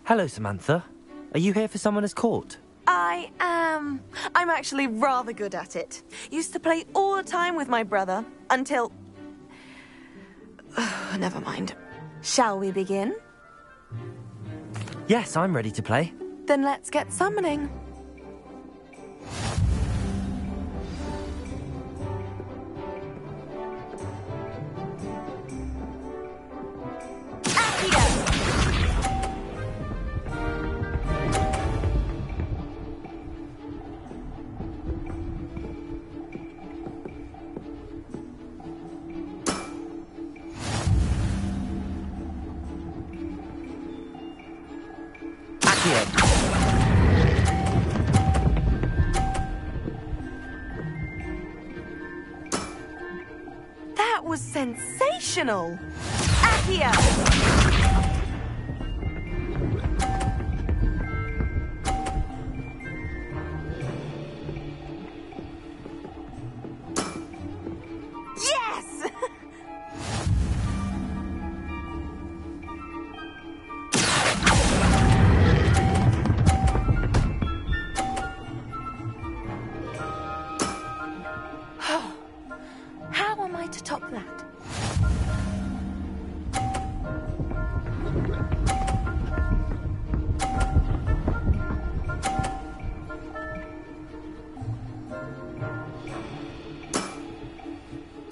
Hello, Samantha. Are you here for Summoner's Court? I am. I'm actually rather good at it. Used to play all the time with my brother, until... Never mind. Shall we begin? Yes, I'm ready to play. Then let's get summoning. That was sensational! Accio! Yes! How am I to top that?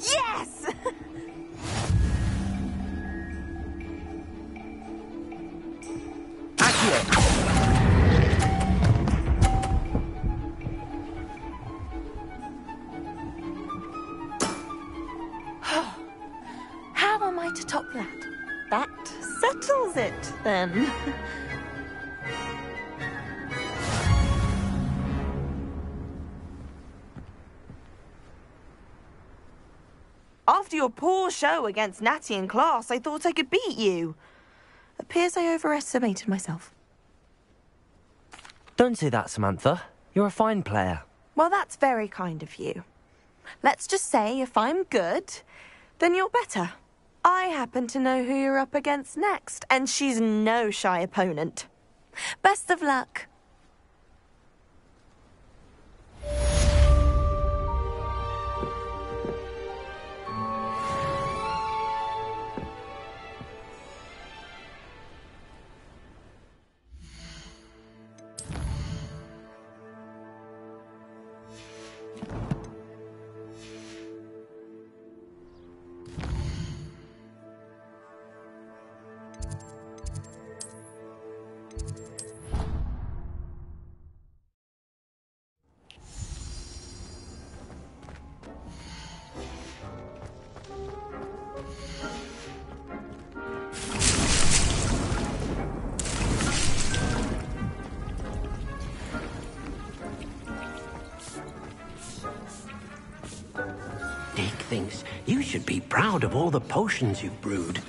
Yes! Accio! How am I to top that? That settles it, then. After your poor show against Natty in class, I thought I could beat you. Appears I overestimated myself. Don't say that, Samantha. You're a fine player. Well, that's very kind of you. Let's just say if I'm good, then you're better. I happen to know who you're up against next, and she's no shy opponent. Best of luck. Dick thinks you should be proud of all the potions you've brewed.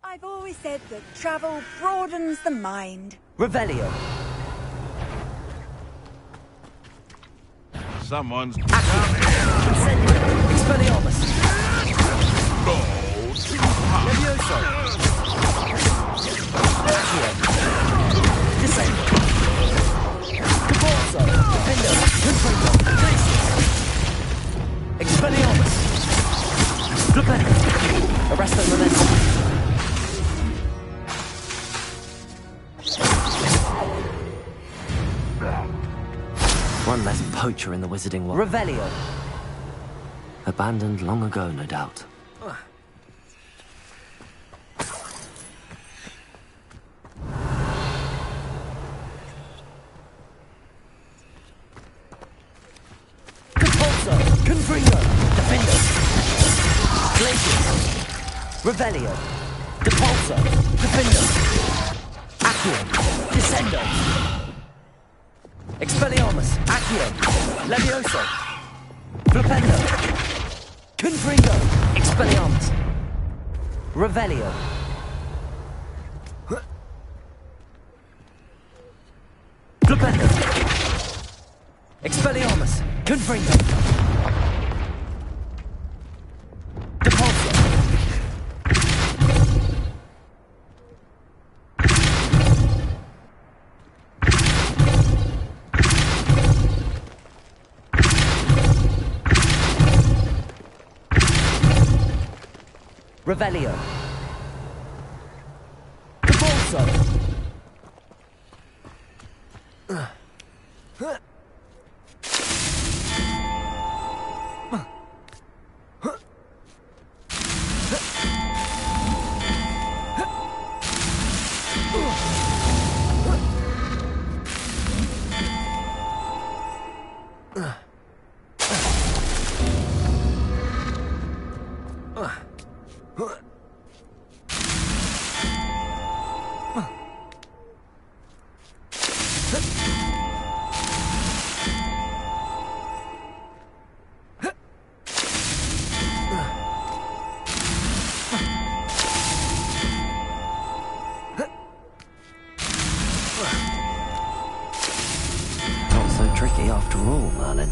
I've always said that travel broadens the mind. Revelio. Someone's Accio. Expelliarmus. Levioso. Accio. Descend. Caborzo. Defender. One less poacher in the wizarding world. Revelio. Abandoned long ago, no doubt. Repulso. Confringo. Defendo. Glacius. Revelio. Depulso. Defendo. Accio. Descendo. Expelliarmus. Accio. Levioso. Flipendo. Confringo. Expelliarmus. Revelio. Flipendo. Expelliarmus. Confringo. Depulso. Revelio. Depulso. Not so tricky after all, Merlin.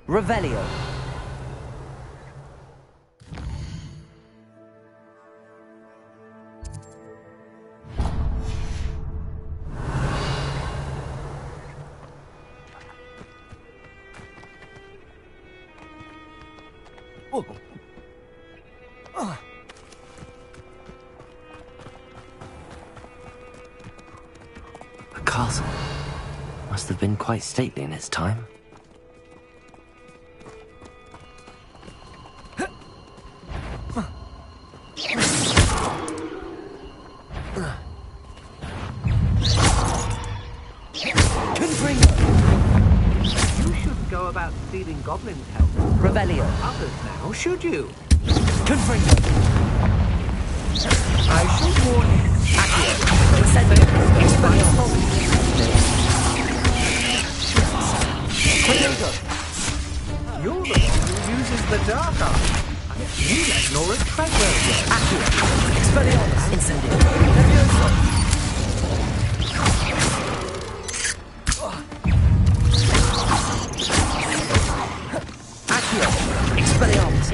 Revelio. A castle. Must have been quite stately in its time. You shouldn't go about stealing goblins' help. Revelio. Others now, should you? Confringo. I should warn you. Accio. Descendo. Expelliarmus. Quadrago. You're the one who uses the dark art. I knew that Nora's Treadwell was. Accio. Expelliarmus. Incendio. Levioso. Accio. Expelliarmus.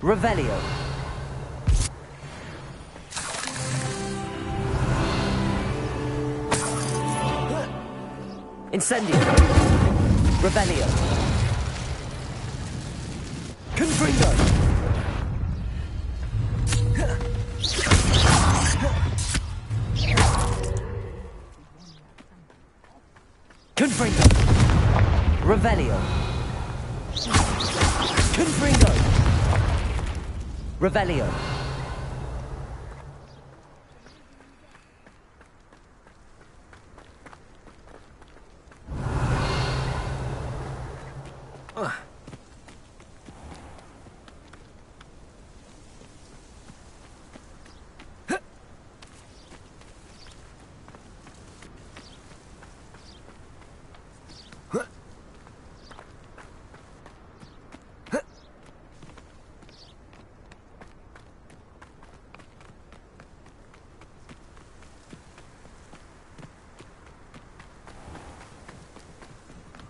Revelio. Incendio. Revelio. Confringo. Confringo. Revelio. Confringo. Revelio.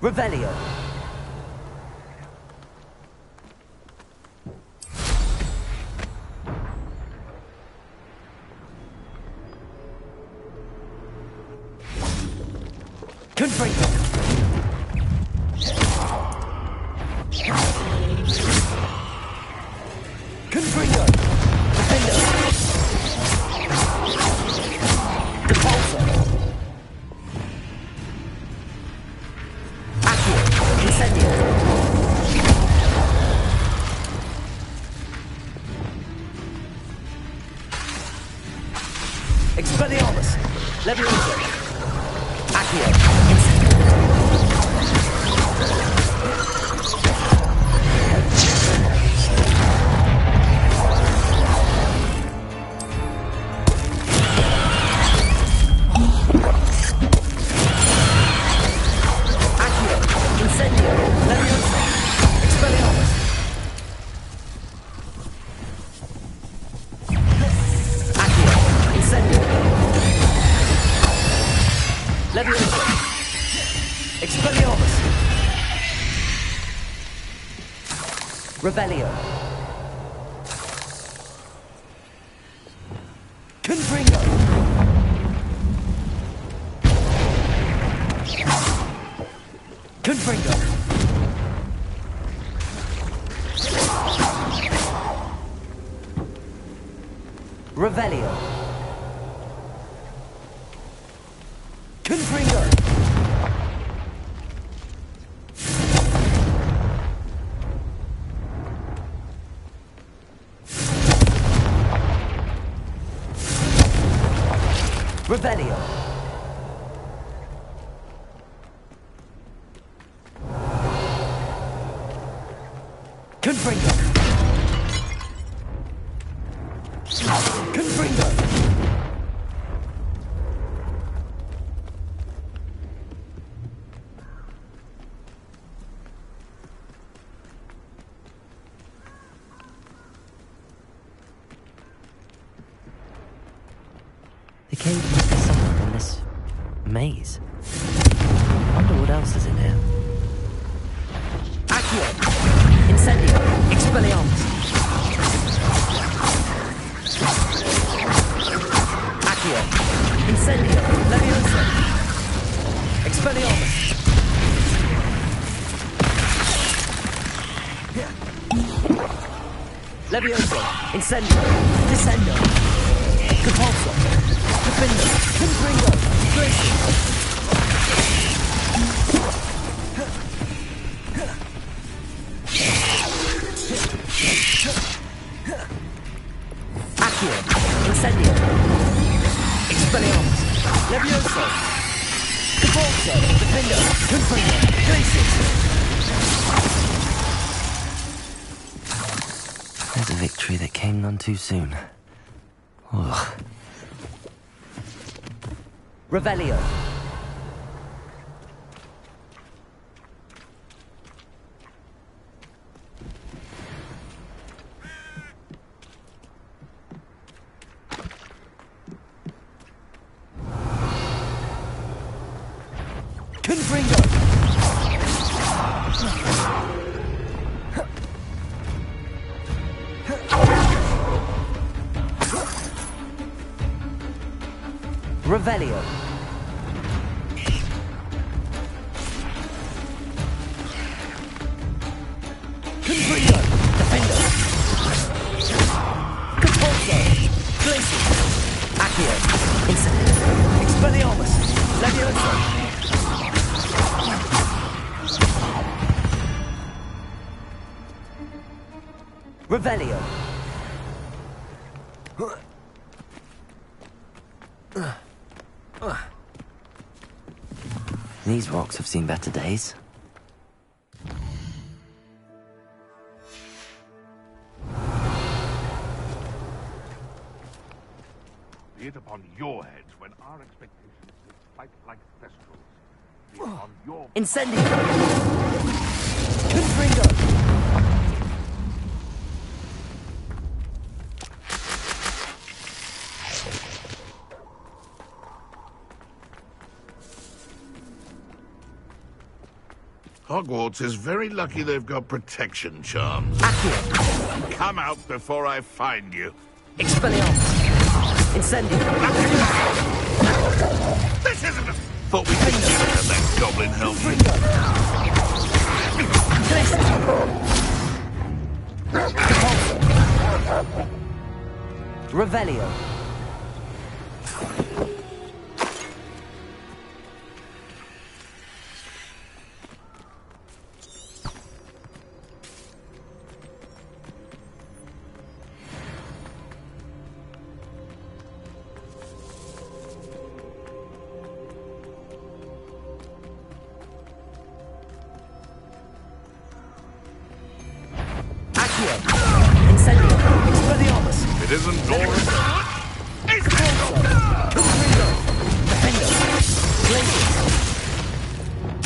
Revelio. Confringo. Confringo. Defender. Repulsor. Accio. Incendio. Expelliarmus. Leviosa. Accio. Incendio. Revelio. Confringo. Confringo. Revelio. Confringo. Revelio. Confringo. Confringo. The cave must be somewhere in this maze. I wonder what else is in here. Accio. Incendio. Expelliarmus. Accio. Incendio. Leviosa. Expelliarmus. Leviosa. Incendio. Descendo. Compulsor. Defender. Confringo. Glacier. Accio. Incendio. Expelliarmus. Leviosa. Compulsor. Defender. Confringo. Glacier. There's a victory that came none too soon. Ugh. Revelio. Confringo. Revelio. Confringo. Defender. Compulsor. Glacier. Accio. Incendio. Expelliarmus. Leviosa. Revelio. These rocks have seen better days. Be it upon your heads when our expectations take flight like thestrals. Be it upon your... Incendio. Confringo. Hogwarts is very lucky they've got protection charms. Accio. Come out before I find you. Expelliarmus. Incendio. This isn't a... Thought we could get rid of that goblin help. Revelio. Incendio. Expelliarmus. It isn't Doris. It's Defendo. Glacius.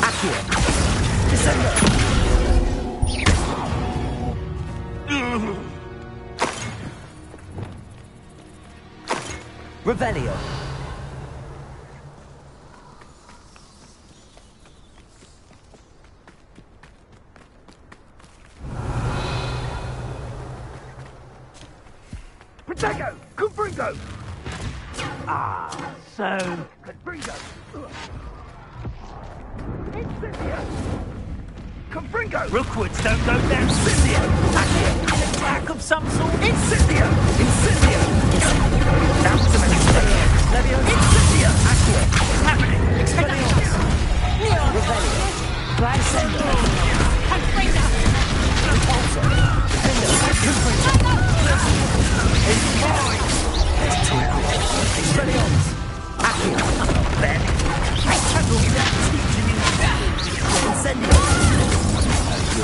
Accio. Descendo. Revelio. Potato! Confringo! Ah, so... Confringo! Incendio! Confringo! Rookwoods don't go down. Incendio! Accio! An attack of some sort? Incendio! Incendio! That was an attack. Levio! Incendio! Accio! It's happening! Expelliarmus! Neon! Revelio. Glycendo. Confringo! Repulsor. Defendo. Confringo. Expelliarmus. Accio. Then, I handle that teaching in Incendio.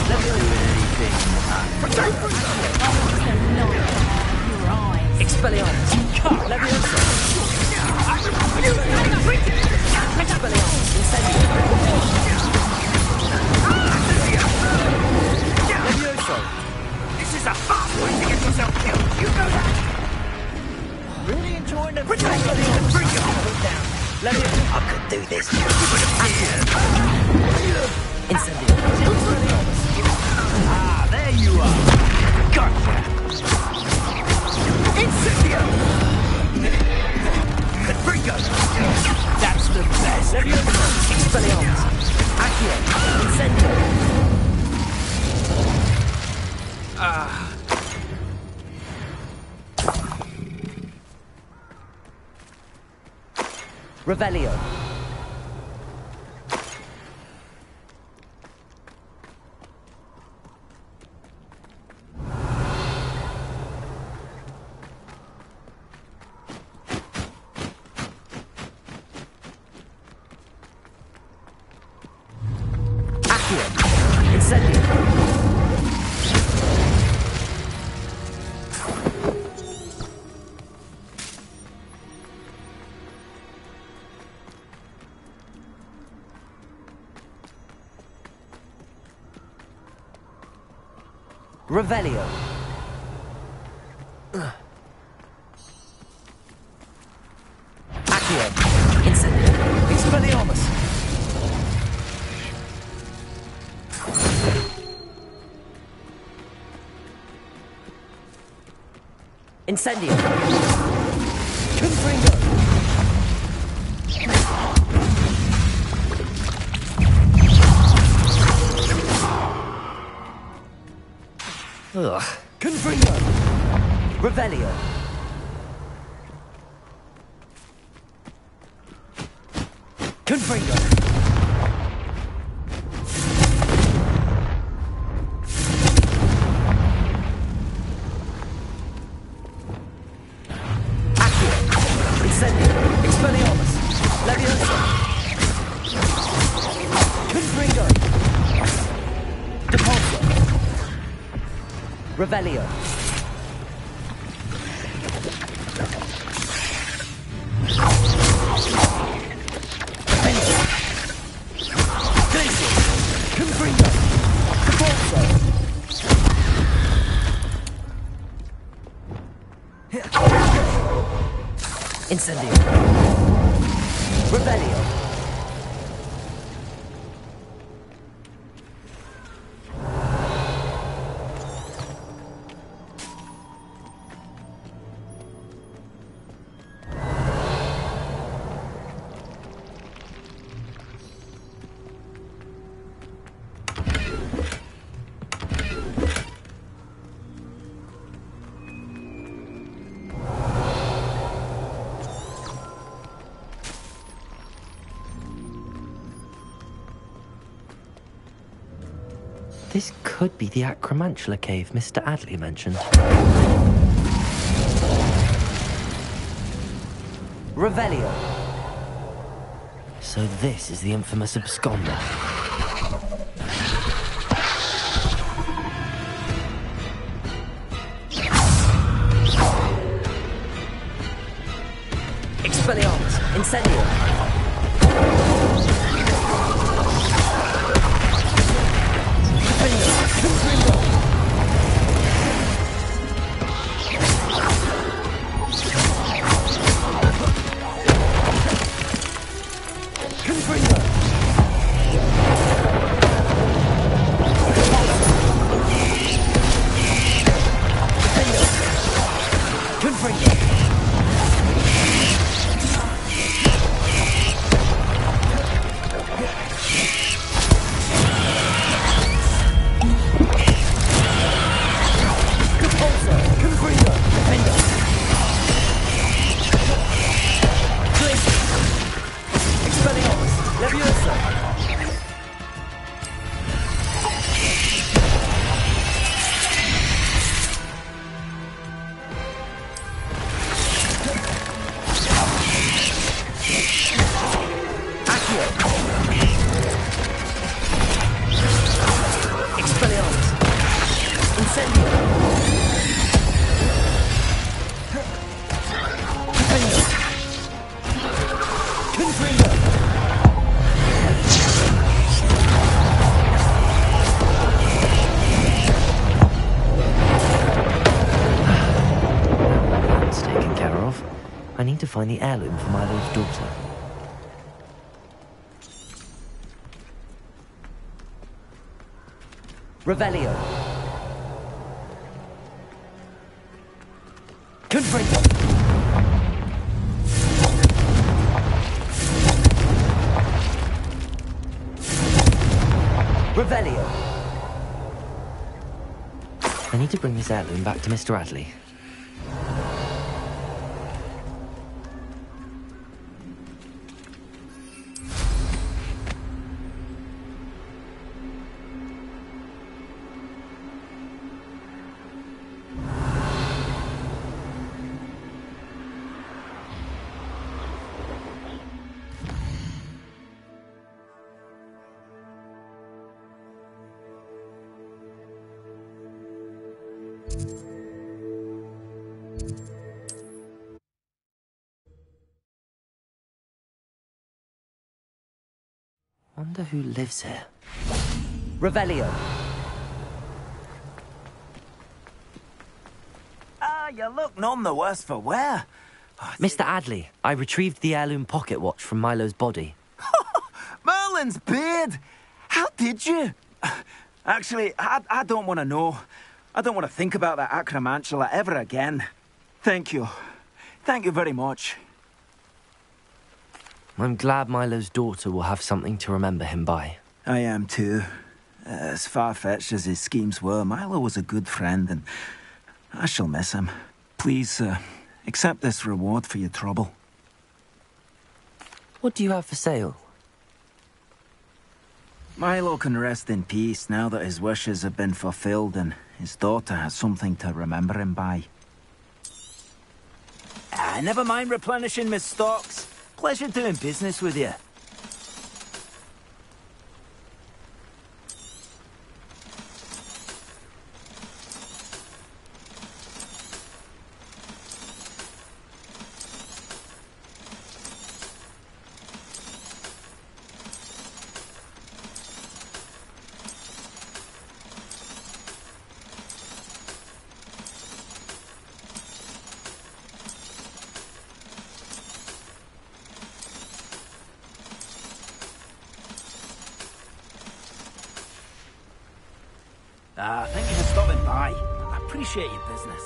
Levio. Potato! Expelliarmus. Levioso. Expelliarmus. Incendio. Levioso. This is a fast way to get yourself killed. You know that. Really enjoying the Expelliarmus. Bring your down. Levioso. I could do this. Incendio. Ah, there you are. Gotcha. Incendio. Confringo. That's the best. Expelliarmus. Accio. Incendio. Revelio. Accio. Incendio. Revelio. Accio. Incendio. Expelliarmus. Incendio. Confringo. Ugh. Confringo. Revelio. Confringo. Accio. Incendio. Expelliarmus. Levioso. Confringo. Depulso. Revelio. Glacius. Confringo. Depulso. Incendio. Revelio. This could be the Acromantula cave Mr. Adley mentioned. Revelio. So this is the infamous absconder. Expelliarmus. Incendio. I need to find the heirloom for Milo's daughter. Revelio. Confringo. Revelio. I need to bring this heirloom back to Mr. Adley. Wonder who lives here. Revelio. You look none the worse for wear. Mr. Adley, I retrieved the heirloom pocket watch from Milo's body. Merlin's beard! How did you? Actually, I don't want to know. I don't want to think about that Acromantula ever again. Thank you. Thank you very much. I'm glad Milo's daughter will have something to remember him by. I am too. As far-fetched as his schemes were, Milo was a good friend, and I shall miss him. Please, accept this reward for your trouble. What do you have for sale? Milo can rest in peace now that his wishes have been fulfilled and his daughter has something to remember him by. Never mind replenishing my stocks. Pleasure doing business with you. Thank you for stopping by. I appreciate your business.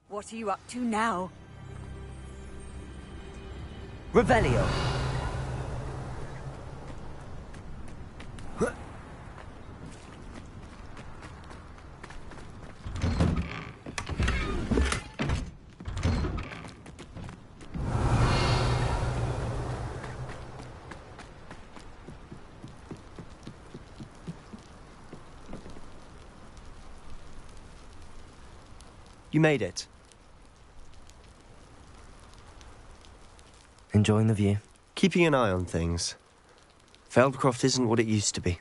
What are you up to now? Revelio. You made it. Enjoying the view? Keeping an eye on things. Feldcroft isn't what it used to be.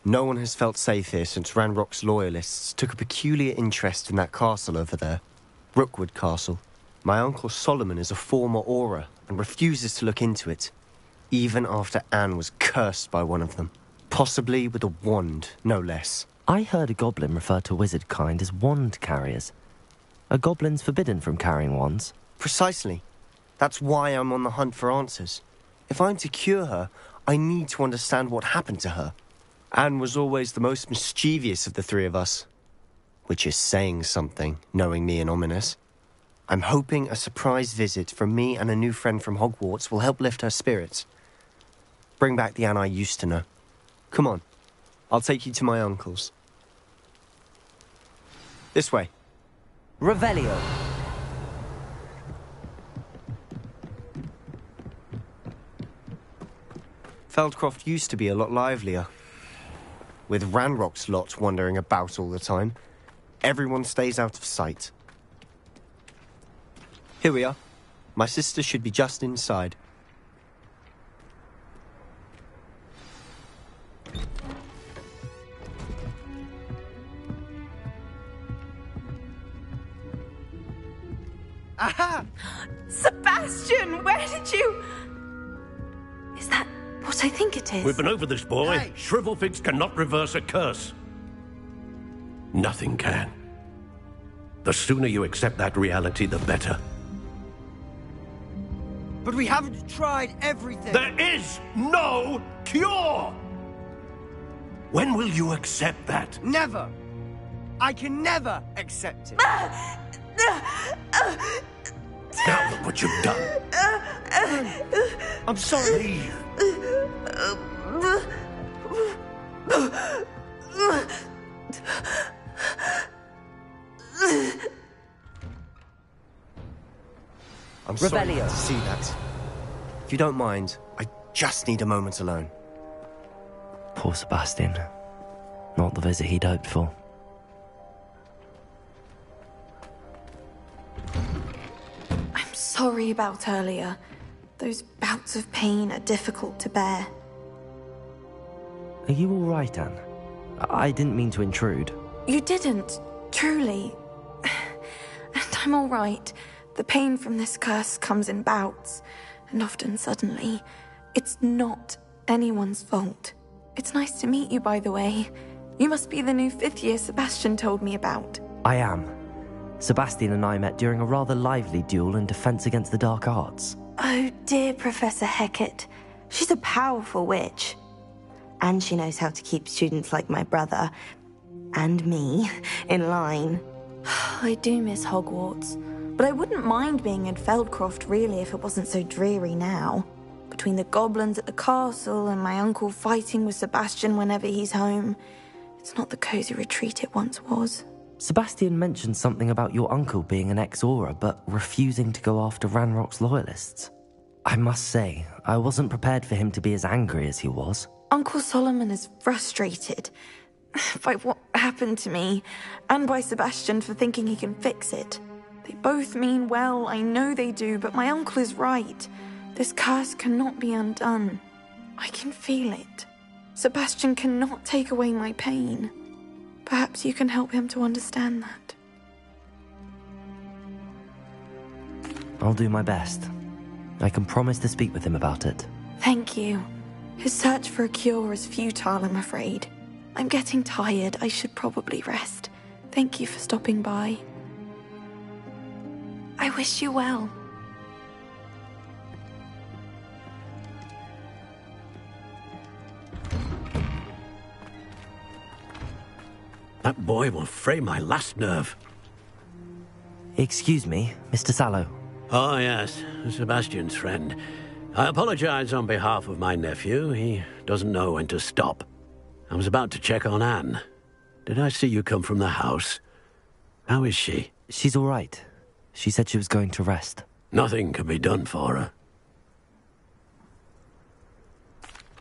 No one has felt safe here since Ranrock's loyalists took a peculiar interest in that castle over there. Rookwood Castle. My uncle Solomon is a former Auror and refuses to look into it, even after Anne was cursed by one of them. Possibly with a wand, no less. I heard a goblin refer to wizard kind as wand carriers. Are goblins forbidden from carrying wands? Precisely. That's why I'm on the hunt for answers. If I'm to cure her, I need to understand what happened to her. Anne was always the most mischievous of the three of us. Which is saying something, knowing me and Ominous. I'm hoping a surprise visit from me and a new friend from Hogwarts will help lift her spirits. Bring back the Anne I used to know. Come on, I'll take you to my uncle's. This way. Revelio. Feldcroft used to be a lot livelier. With Ranrock's lot wandering about all the time, everyone stays out of sight. Here we are. My sister should be just inside. Aha! Sebastian, where did you... Is that what I think it is? We've been over this, boy. Hey. Shrivelfix cannot reverse a curse. Nothing can. The sooner you accept that reality, the better. But we haven't tried everything. There is no cure! When will you accept that? Never. I can never accept it. Now look what you've done. I'm sorry. Leave. I'm sorry Revelio. to see that. If you don't mind, I just need a moment alone. Poor Sebastian. Not the visit he'd hoped for. I'm sorry about earlier. Those bouts of pain are difficult to bear. Are you all right, Anne? I didn't mean to intrude. You didn't, truly. And I'm all right. The pain from this curse comes in bouts, and often suddenly. It's not anyone's fault. It's nice to meet you, by the way. You must be the new 5th year Sebastian told me about. I am. Sebastian and I met during a rather lively duel in Defense Against the Dark Arts. Oh, dear Professor Hecat. She's a powerful witch. And she knows how to keep students like my brother, and me, in line. I do miss Hogwarts, but I wouldn't mind being in Feldcroft, really, if it wasn't so dreary now. Between the goblins at the castle and my uncle fighting with Sebastian whenever he's home, it's not the cozy retreat it once was. Sebastian mentioned something about your uncle being an ex-Auror, but refusing to go after Ranrock's loyalists. I must say, I wasn't prepared for him to be as angry as he was. Uncle Solomon is frustrated by what happened to me, and by Sebastian for thinking he can fix it. They both mean well, I know they do, but my uncle is right. This curse cannot be undone. I can feel it. Sebastian cannot take away my pain. Perhaps you can help him to understand that. I'll do my best. I can promise to speak with him about it. Thank you. His search for a cure is futile, I'm afraid. I'm getting tired. I should probably rest. Thank you for stopping by. I wish you well. That boy will fray my last nerve. Excuse me, Mr. Sallow. Oh, yes, Sebastian's friend. I apologize on behalf of my nephew. He doesn't know when to stop. I was about to check on Anne. Did I see you come from the house? How is she? She's all right. She said she was going to rest. Nothing can be done for her.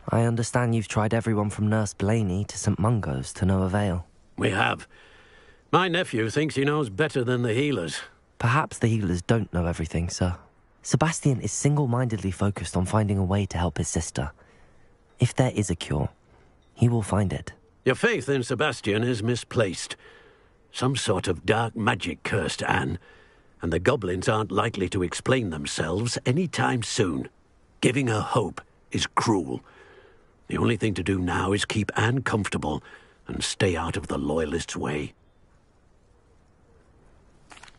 I understand you've tried everyone from Nurse Blaney to St. Mungo's to no avail. We have. My nephew thinks he knows better than the healers. Perhaps the healers don't know everything, sir. Sebastian is single-mindedly focused on finding a way to help his sister. If there is a cure, he will find it. Your faith in Sebastian is misplaced. Some sort of dark magic cursed Anne, and the goblins aren't likely to explain themselves any time soon. Giving her hope is cruel. The only thing to do now is keep Anne comfortable and stay out of the Loyalists' way.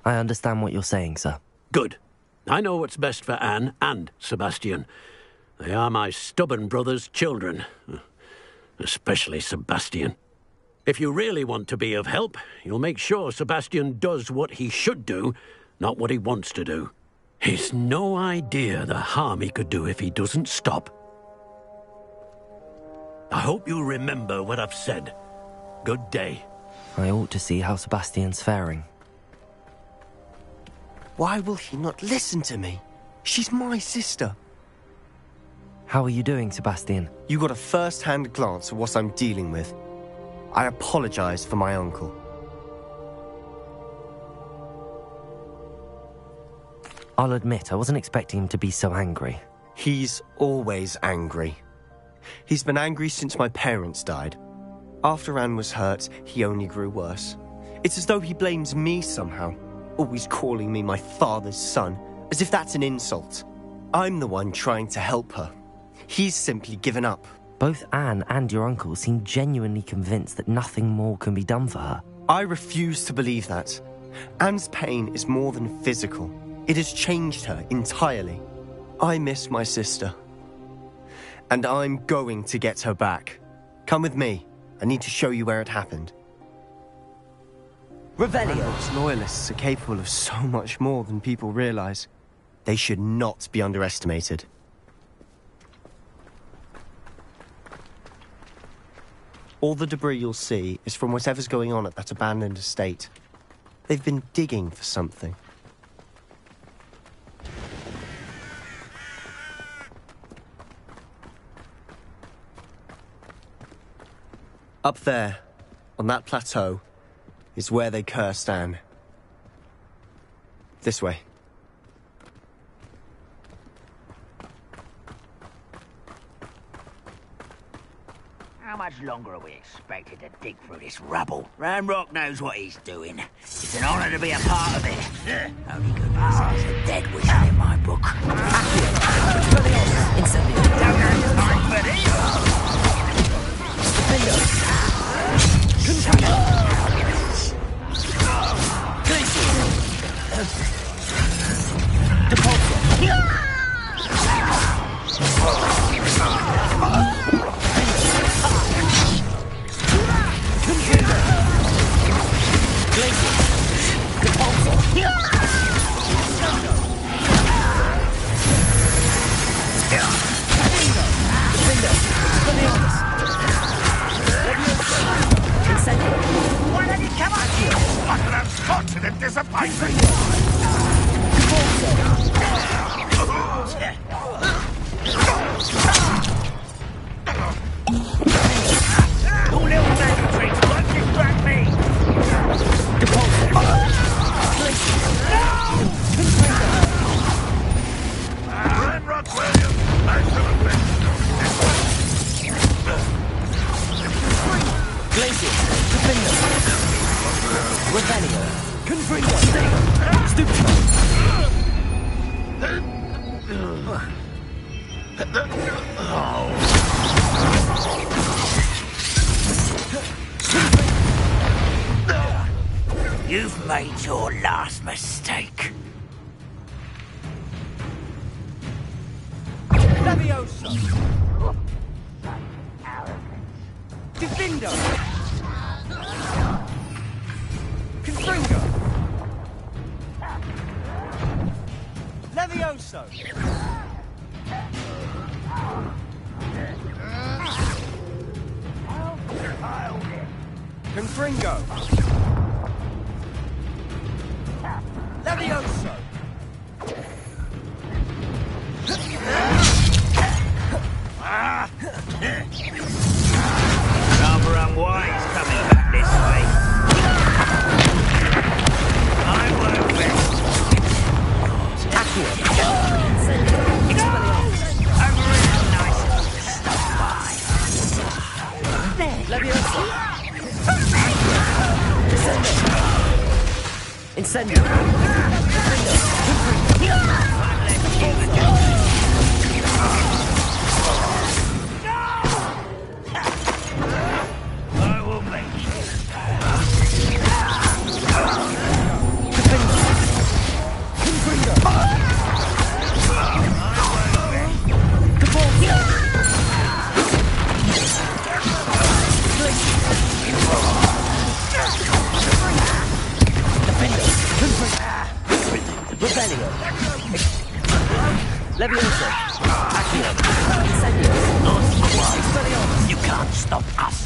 I understand what you're saying, sir. Good. I know what's best for Anne and Sebastian. They are my stubborn brother's children. Especially Sebastian. If you really want to be of help, you'll make sure Sebastian does what he should do, not what he wants to do. He's no idea the harm he could do if he doesn't stop. I hope you'll remember what I've said. Good day. I ought to see how Sebastian's faring. Why will he not listen to me? She's my sister. How are you doing, Sebastian? You got a first-hand glance at what I'm dealing with. I apologize for my uncle. I'll admit, I wasn't expecting him to be so angry. He's always angry. He's been angry since my parents died. After Anne was hurt, he only grew worse. It's as though he blames me somehow, always calling me my father's son, as if that's an insult. I'm the one trying to help her. He's simply given up. Both Anne and your uncle seem genuinely convinced that nothing more can be done for her. I refuse to believe that. Anne's pain is more than physical. It has changed her entirely. I miss my sister. And I'm going to get her back. Come with me. I need to show you where it happened. Revelio. Loyalists are capable of so much more than people realize. They should not be underestimated. All the debris you'll see is from whatever's going on at that abandoned estate. They've been digging for something. Up there, on that plateau, is where they cursed Anne. This way. How much longer are we expected to dig through this rubble? Ramrock knows what he's doing. It's an honor to be a part of it. Only good business is a dead whistle in my book. Why did he come at you? What an unfortunate disappointment! Your little magic tricks won't distract me! Ramrock Williams, I should have been. Glacier. Defender. Revelio. Confringo. Stupid. You've made your last mistake. Levioso! Defendo! Confringo! Levioso! Confringo! Levioso! Rather unwise coming back this way. I won't rest. Over it nice to stop by. Levioso! Incendio! I will make you. Rebellion! Levioso! Accio! Incendio! You can't stop us.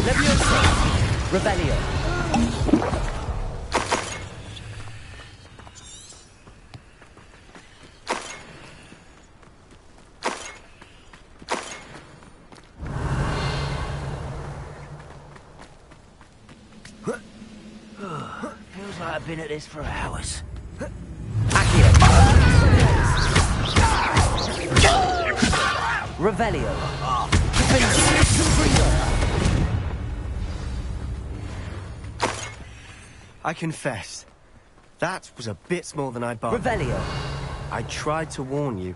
Levioso! Rebellion! Feels like I've been at this for hours. Revelio. I confess, that was a bit more than I'd bargained. Revelio. I tried to warn you.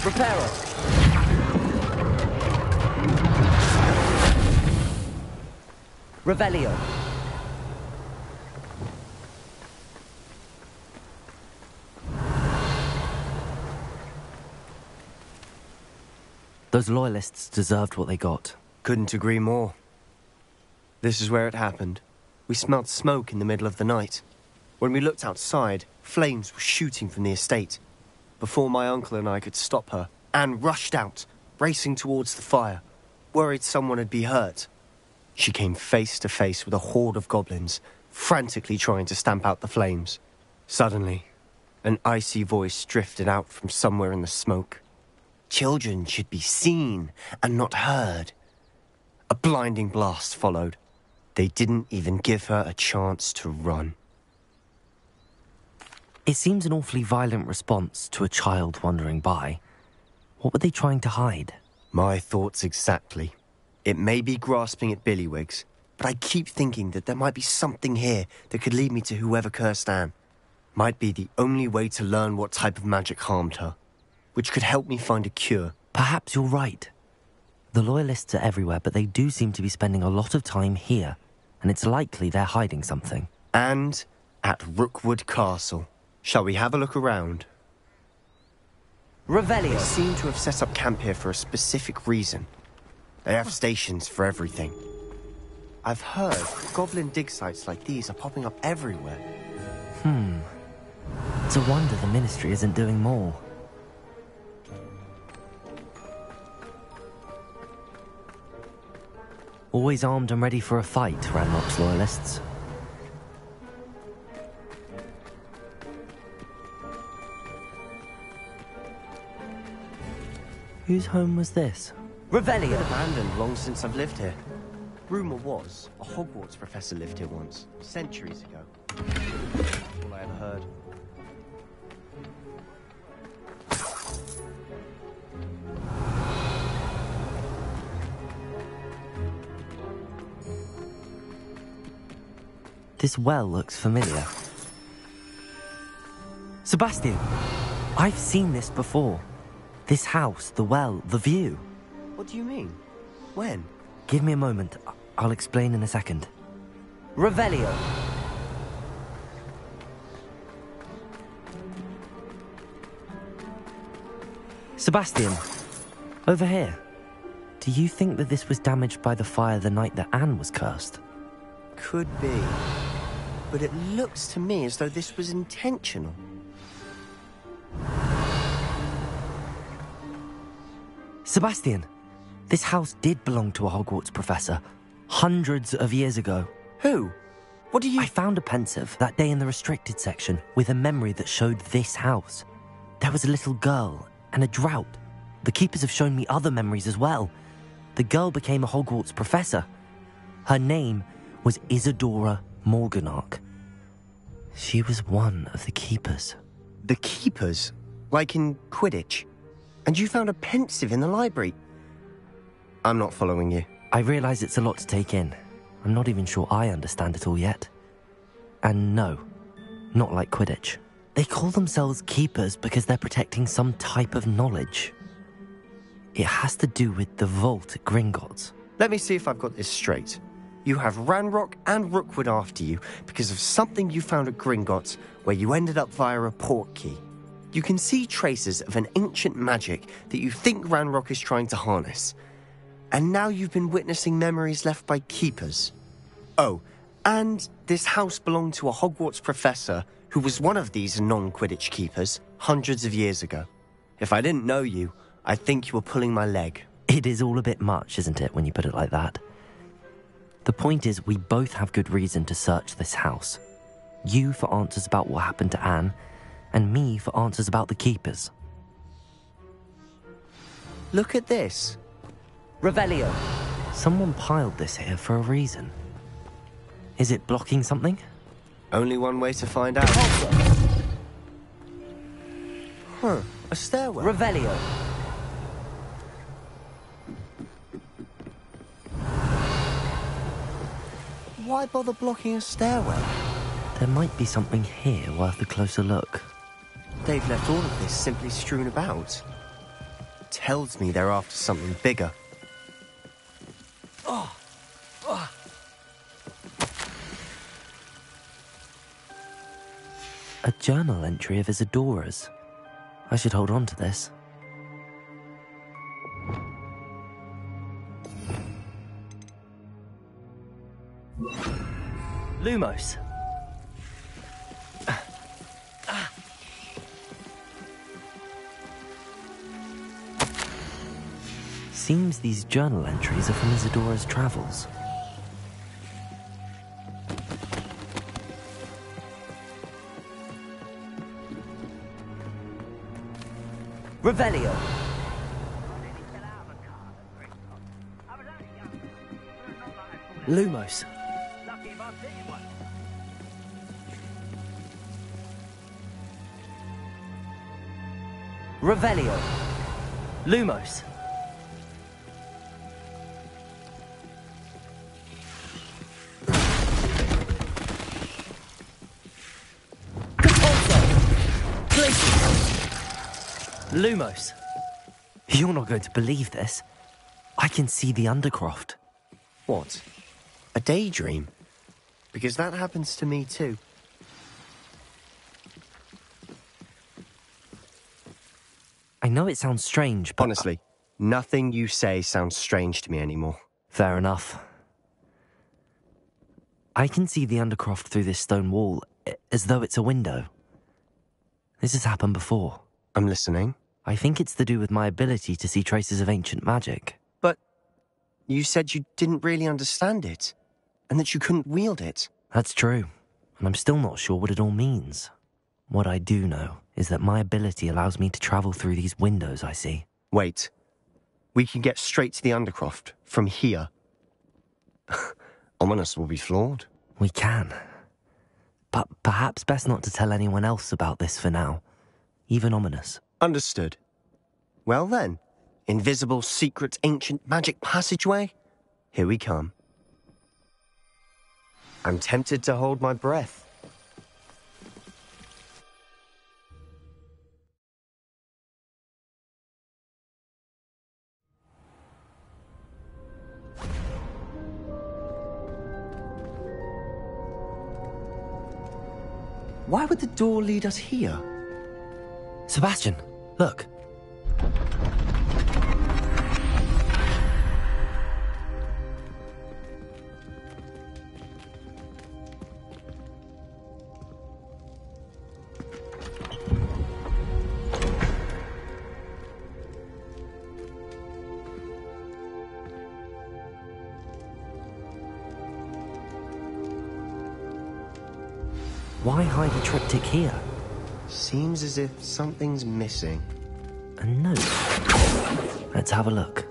Reparo. Revelio. Those loyalists deserved what they got. Couldn't agree more. This is where it happened. We smelled smoke in the middle of the night. When we looked outside, flames were shooting from the estate. Before my uncle and I could stop her, Anne rushed out, racing towards the fire, worried someone had been hurt. She came face to face with a horde of goblins, frantically trying to stamp out the flames. Suddenly, an icy voice drifted out from somewhere in the smoke. Children should be seen and not heard. A blinding blast followed. They didn't even give her a chance to run. It seems an awfully violent response to a child wandering by. What were they trying to hide? My thoughts exactly. It may be grasping at Billywigs, but I keep thinking that there might be something here that could lead me to whoever cursed Anne. Might be the only way to learn what type of magic harmed her, which could help me find a cure. Perhaps you're right. The loyalists are everywhere, but they do seem to be spending a lot of time here, and it's likely they're hiding something. And at Rookwood Castle. Shall we have a look around? Revelio. They seem to have set up camp here for a specific reason. They have stations for everything. I've heard goblin dig sites like these are popping up everywhere. It's a wonder the Ministry isn't doing more. Always armed and ready for a fight, Ranrock's loyalists. Whose home was this? Revelio. Been abandoned long since I've lived here. Rumour was a Hogwarts professor lived here once, centuries ago. All I ever heard. This well looks familiar. Sebastian, I've seen this before. This house, the well, the view. What do you mean? When? Give me a moment. I'll explain in a second. Revelio. Sebastian, over here. Do you think that this was damaged by the fire the night that Anne was cursed? Could be. But it looks to me as though this was intentional. Sebastian, this house did belong to a Hogwarts professor, hundreds of years ago. Who? What do you... I found a pensive that day in the restricted section with a memory that showed this house. There was a little girl and a drought. The keepers have shown me other memories as well. The girl became a Hogwarts professor. Her name was Isadora Morganach. She was one of the keepers. The keepers? Like in Quidditch? And you found a pensive in the library? I'm not following you. I realize it's a lot to take in. I'm not even sure I understand it all yet. And no, not like Quidditch. They call themselves keepers because they're protecting some type of knowledge. It has to do with the vault at Gringotts. Let me see if I've got this straight. You have Ranrock and Rookwood after you because of something you found at Gringotts where you ended up via a portkey. You can see traces of an ancient magic that you think Ranrock is trying to harness. And now you've been witnessing memories left by keepers. Oh, and this house belonged to a Hogwarts professor who was one of these non-Quidditch keepers hundreds of years ago. If I didn't know you, I'd think you were pulling my leg. It is all a bit much, isn't it, when you put it like that? The point is, we both have good reason to search this house. You for answers about what happened to Anne, and me for answers about the keepers. Look at this. Revelio. Someone piled this here for a reason. Is it blocking something? Only one way to find out. Huh, a stairwell. Revelio. Why bother blocking a stairwell? There might be something here worth a closer look. They've left all of this simply strewn about. Tells me they're after something bigger. A journal entry of Isadora's. I should hold on to this. Lumos. Seems these journal entries are from Isadora's travels. Revelio. Lumos. Revelio. Lumos. Lumos. You're not going to believe this. I can see the Undercroft. What? A daydream? Because that happens to me too. I know it sounds strange, but... Honestly, nothing you say sounds strange to me anymore. Fair enough. I can see the Undercroft through this stone wall, as though it's a window. This has happened before. I'm listening. I think it's to do with my ability to see traces of ancient magic. But you said you didn't really understand it, and that you couldn't wield it. That's true, and I'm still not sure what it all means. What I do know is that my ability allows me to travel through these windows I see. Wait. We can get straight to the Undercroft from here. Ominous will be flawed. We can. But perhaps best not to tell anyone else about this for now. Even Ominous. Understood. Well then, invisible, secret, ancient magic passageway? Here we come. I'm tempted to hold my breath. Why would the door lead us here? Sebastian, look. Why hide a triptych here? Seems as if something's missing. A note. Let's have a look.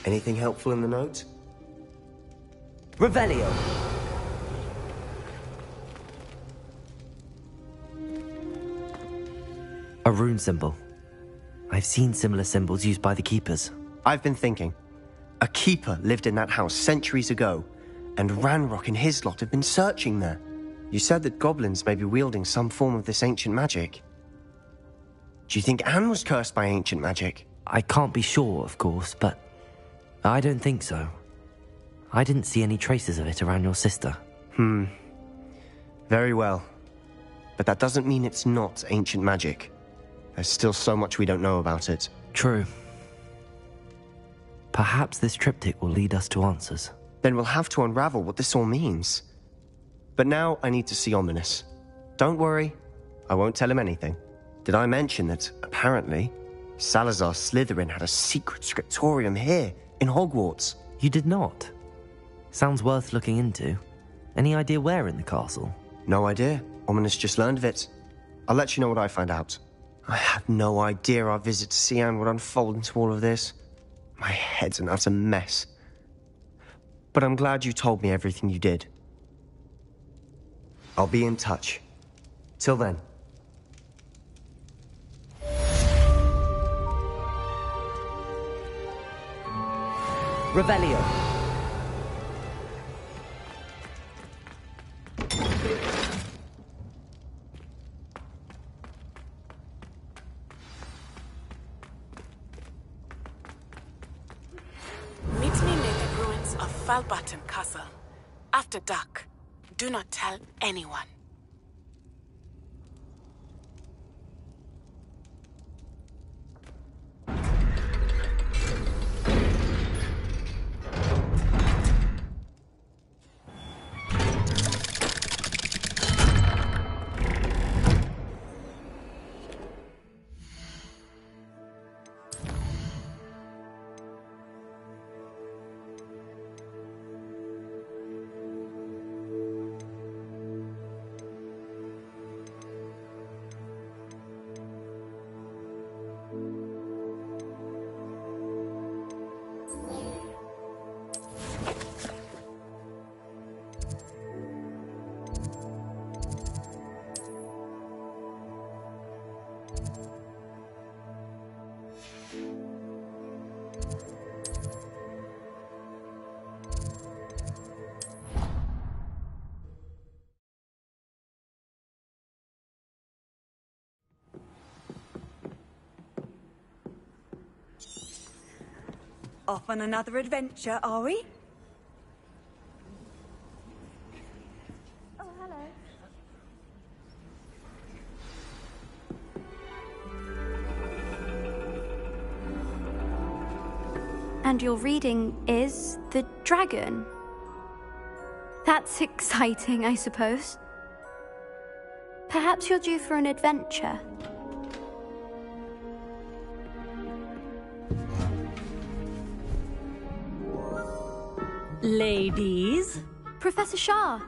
Anything helpful in the note? Revelio. A rune symbol. I've seen similar symbols used by the keepers. I've been thinking. A keeper lived in that house centuries ago, and Ranrock and his lot have been searching there. You said that goblins may be wielding some form of this ancient magic. Do you think Anne was cursed by ancient magic? I can't be sure, of course, but I don't think so. I didn't see any traces of it around your sister. Very well. But that doesn't mean it's not ancient magic. There's still so much we don't know about it. True. Perhaps this triptych will lead us to answers. Then we'll have to unravel what this all means. But now I need to see Ominous. Don't worry, I won't tell him anything. Did I mention that, apparently, Salazar Slytherin had a secret scriptorium here, in Hogwarts? You did not? Sounds worth looking into. Any idea where in the castle? No idea. Ominous just learned of it. I'll let you know what I find out. I had no idea our visit to see Anne would unfold into all of this. My head's an utter mess. But I'm glad you told me everything you did. I'll be in touch. Till then. Revelio. Meet me near the ruins of Falbutton Castle. After dark. Do not tell anyone. Off on another adventure, are we? Oh, hello. And your reading is The Dragon. That's exciting, I suppose. Perhaps you're due for an adventure. Ladies, Professor Shah.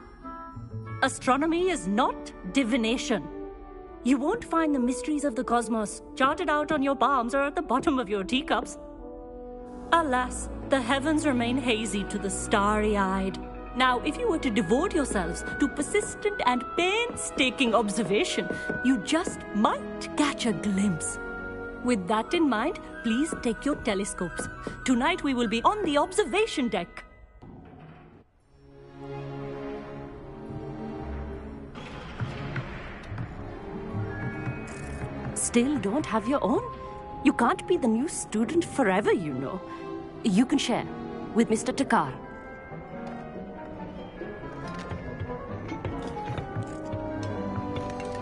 astronomy is not divination. You won't find the mysteries of the cosmos charted out on your palms or at the bottom of your teacups. Alas, the heavens remain hazy to the starry-eyed. Now, if you were to devote yourselves to persistent and painstaking observation, you just might catch a glimpse. With that in mind, please take your telescopes. Tonight we will be on the observation deck. Still don't have your own? You can't be the new student forever, you know. You can share with Mr. Takar.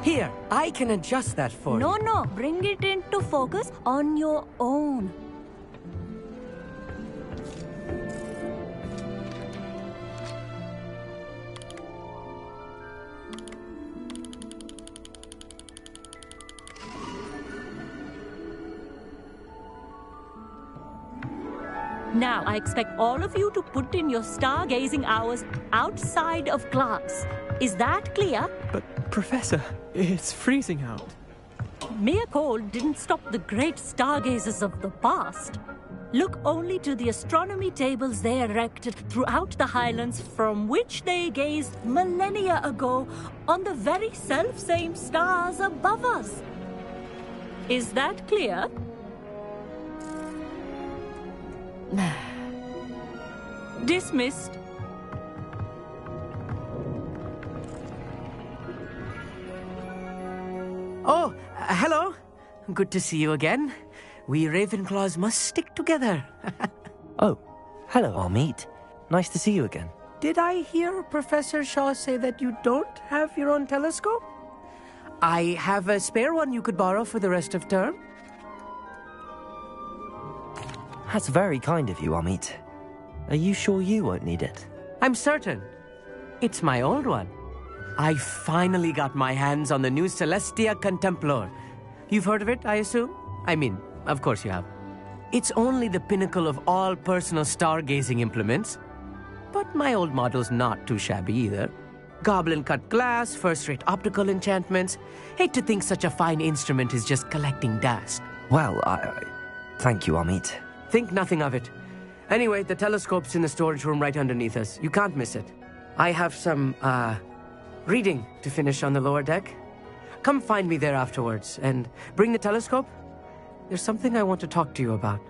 Here, I can adjust that for you. No, bring it into focus on your own. Now, I expect all of you to put in your stargazing hours outside of class. Is that clear? But, Professor, it's freezing out. Mere cold didn't stop the great stargazers of the past. Look only to the astronomy tables they erected throughout the highlands from which they gazed millennia ago on the very self-same stars above us. Is that clear? Dismissed. Oh, hello. Good to see you again. We Ravenclaws must stick together. Oh, hello, Amit. Nice to see you again. Did I hear Professor Shaw say that you don't have your own telescope? I have a spare one you could borrow for the rest of term. That's very kind of you, Amit. Are you sure you won't need it? I'm certain. It's my old one. I finally got my hands on the new Celestia Contemplor. You've heard of it, I assume? I mean, of course you have. It's only the pinnacle of all personal stargazing implements. But my old model's not too shabby either. Goblin-cut glass, first-rate optical enchantments. Hate to think such a fine instrument is just collecting dust. Well, thank you, Amit. Think nothing of it. Anyway, the telescope's in the storage room right underneath us. You can't miss it. I have some, reading to finish on the lower deck. Come find me there afterwards, and bring the telescope. There's something I want to talk to you about.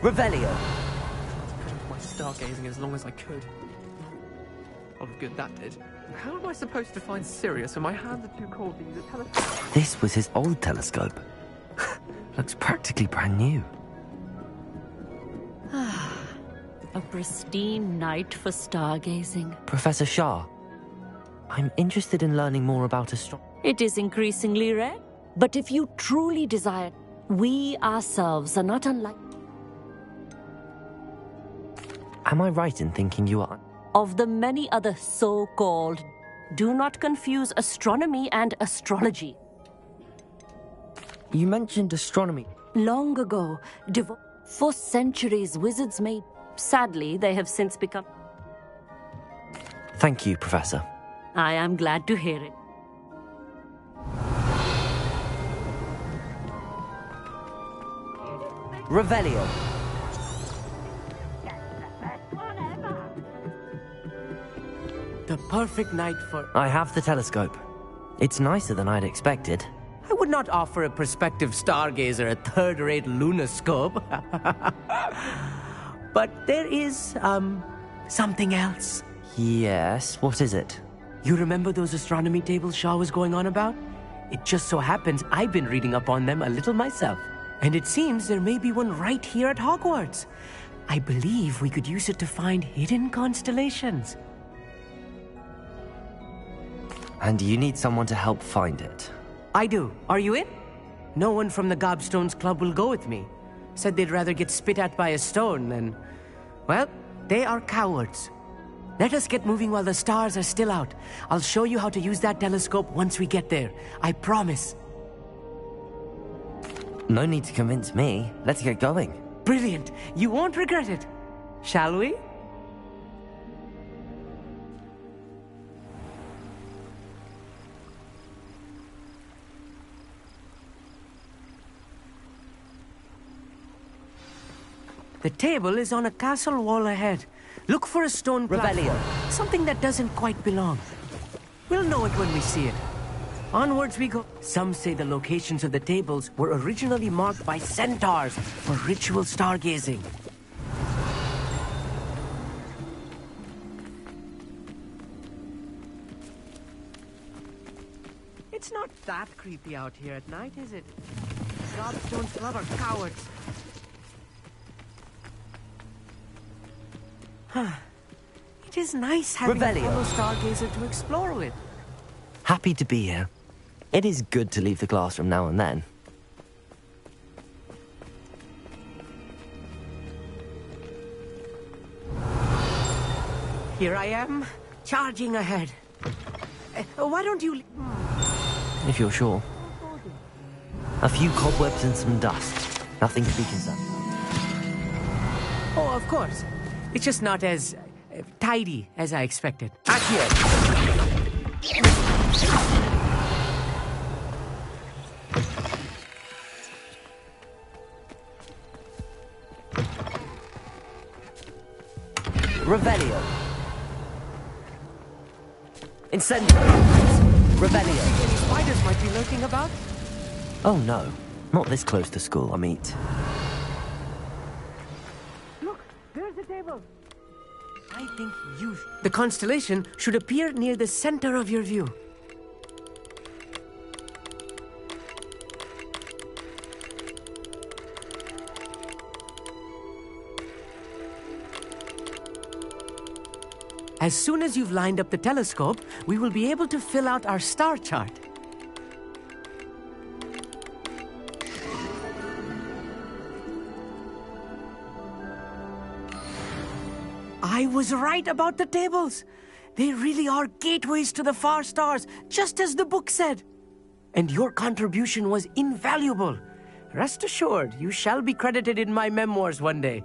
Revelio. My stargazing as long as I could. Oh, good, that did. How am I supposed to find Sirius when my hands are too cold to use a telescope? This was his old telescope. Looks practically brand new. A pristine night for stargazing. Professor Shah, I'm interested in learning more about astronomy. It is increasingly rare, but if you truly desire, we ourselves are not unlike... Am I right in thinking you are... Of the many other so-called, do not confuse astronomy and astrology. You mentioned astronomy. Long ago, for centuries, wizards made... Sadly, they have since become... Thank you, Professor. I am glad to hear it. Revelio. The perfect night for... I have the telescope. It's nicer than I'd expected. I would not offer a prospective stargazer a third-rate lunoscope. But there is, something else. Yes, what is it? You remember those astronomy tables Shaw was going on about? It just so happens I've been reading up on them a little myself. And it seems there may be one right here at Hogwarts. I believe we could use it to find hidden constellations. And you need someone to help find it. I do. Are you in? No one from the Gobstones Club will go with me. Said they'd rather get spit at by a stone than... Well, they are cowards. Let us get moving while the stars are still out. I'll show you how to use that telescope once we get there. I promise. No need to convince me. Let's get going. Brilliant. You won't regret it. Shall we? The table is on a castle wall ahead. Look for a stone platform. Revelio. Something that doesn't quite belong. We'll know it when we see it. Onwards we go. Some say the locations of the tables were originally marked by centaurs for ritual stargazing. It's not that creepy out here at night, is it? Gobstones Club are cowards. It is nice having a fellow stargazer to explore with. Happy to be here. It is good to leave the classroom now and then. Here I am, charging ahead. Why don't you... If you're sure. A few cobwebs and some dust. Nothing to be concerned about. Oh, of course. It's just not as tidy as I expected. Accio! Revelio. Incendio. Revelio. Any spiders might be lurking about? Oh no, not this close to school, I mean. Look, there's the table. I think the constellation should appear near the center of your view. As soon as you've lined up the telescope, we will be able to fill out our star chart. I was right about the tables. They really are gateways to the far stars, just as the book said. And your contribution was invaluable. Rest assured, you shall be credited in my memoirs one day.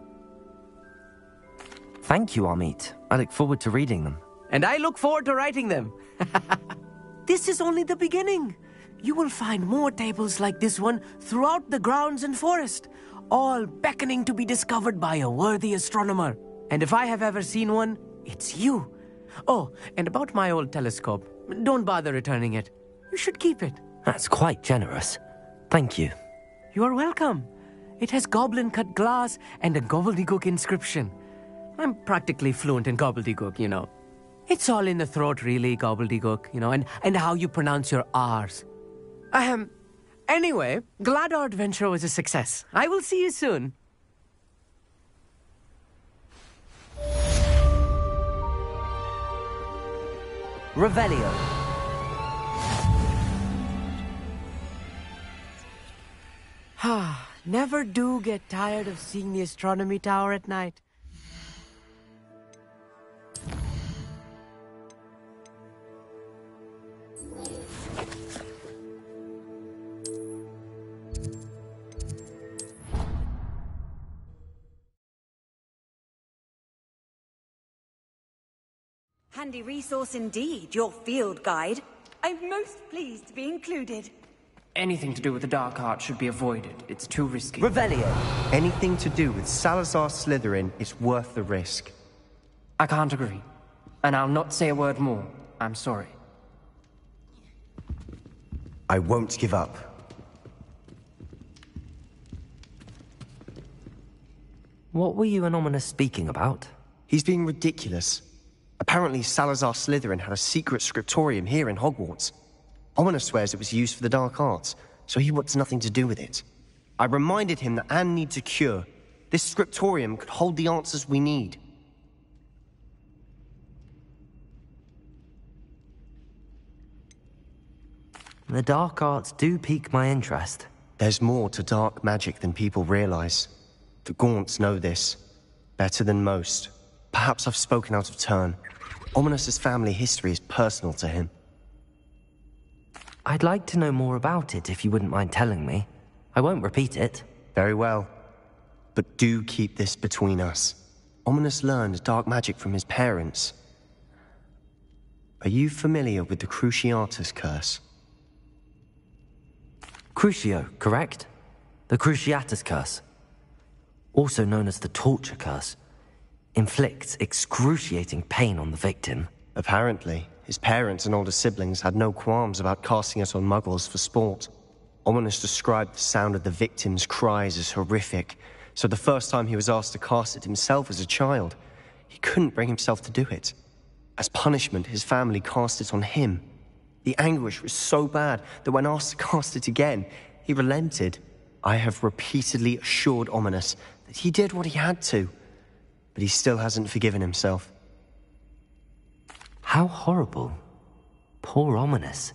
Thank you, Amit. I look forward to reading them. And I look forward to writing them. This is only the beginning. You will find more tables like this one throughout the grounds and forest, all beckoning to be discovered by a worthy astronomer. And if I have ever seen one, it's you. Oh, and about my old telescope, don't bother returning it. You should keep it. That's quite generous. Thank you. You are welcome. It has goblin-cut glass and a gobbledygook inscription. I'm practically fluent in gobbledygook, you know. It's all in the throat, really, gobbledygook, you know, and how you pronounce your R's. Anyway, glad our adventure was a success. I will see you soon. Revelio. Never do get tired of seeing the astronomy tower at night. Handy resource indeed, your field guide. I'm most pleased to be included. Anything to do with the dark arts should be avoided. It's too risky. Revelio. Anything to do with Salazar Slytherin is worth the risk. I can't agree. And I'll not say a word more. I'm sorry. I won't give up. What were you and Ominous speaking about? He's being ridiculous. Apparently Salazar Slytherin had a secret scriptorium here in Hogwarts. Ominous swears it was used for the dark arts, so he wants nothing to do with it. I reminded him that Anne needs a cure. This scriptorium could hold the answers we need. The dark arts do pique my interest. There's more to dark magic than people realize. The Gaunts know this. Better than most. Perhaps I've spoken out of turn. Ominous's family history is personal to him. I'd like to know more about it if you wouldn't mind telling me. I won't repeat it. Very well. But do keep this between us. Ominous learned dark magic from his parents. Are you familiar with the Cruciatus curse? Crucio, correct? The Cruciatus curse. Also known as the torture curse. Inflicts excruciating pain on the victim. Apparently, his parents and older siblings had no qualms about casting it on muggles for sport. Ominous described the sound of the victim's cries as horrific, so the first time he was asked to cast it himself as a child, he couldn't bring himself to do it. As punishment, his family cast it on him. The anguish was so bad that when asked to cast it again, he relented. I have repeatedly assured Ominous that he did what he had to, but he still hasn't forgiven himself. How horrible. Poor Ominous.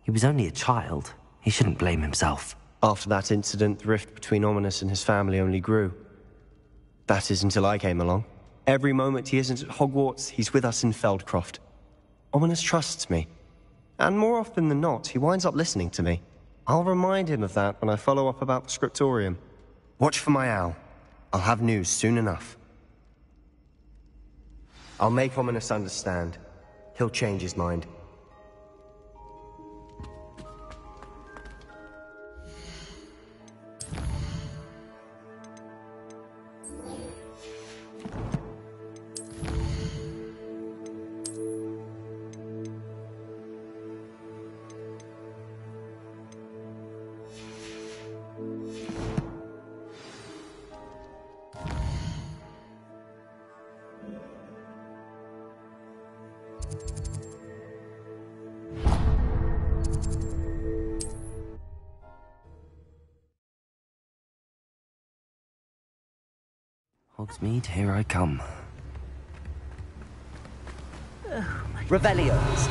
He was only a child. He shouldn't blame himself. After that incident, the rift between Ominous and his family only grew. That is until I came along. Every moment he isn't at Hogwarts, he's with us in Feldcroft. Ominous trusts me. And more often than not, he winds up listening to me. I'll remind him of that when I follow up about the scriptorium. Watch for my owl. I'll have news soon enough. I'll make Ominous understand. He'll change his mind. Hogsmeade, here I come. Revellios.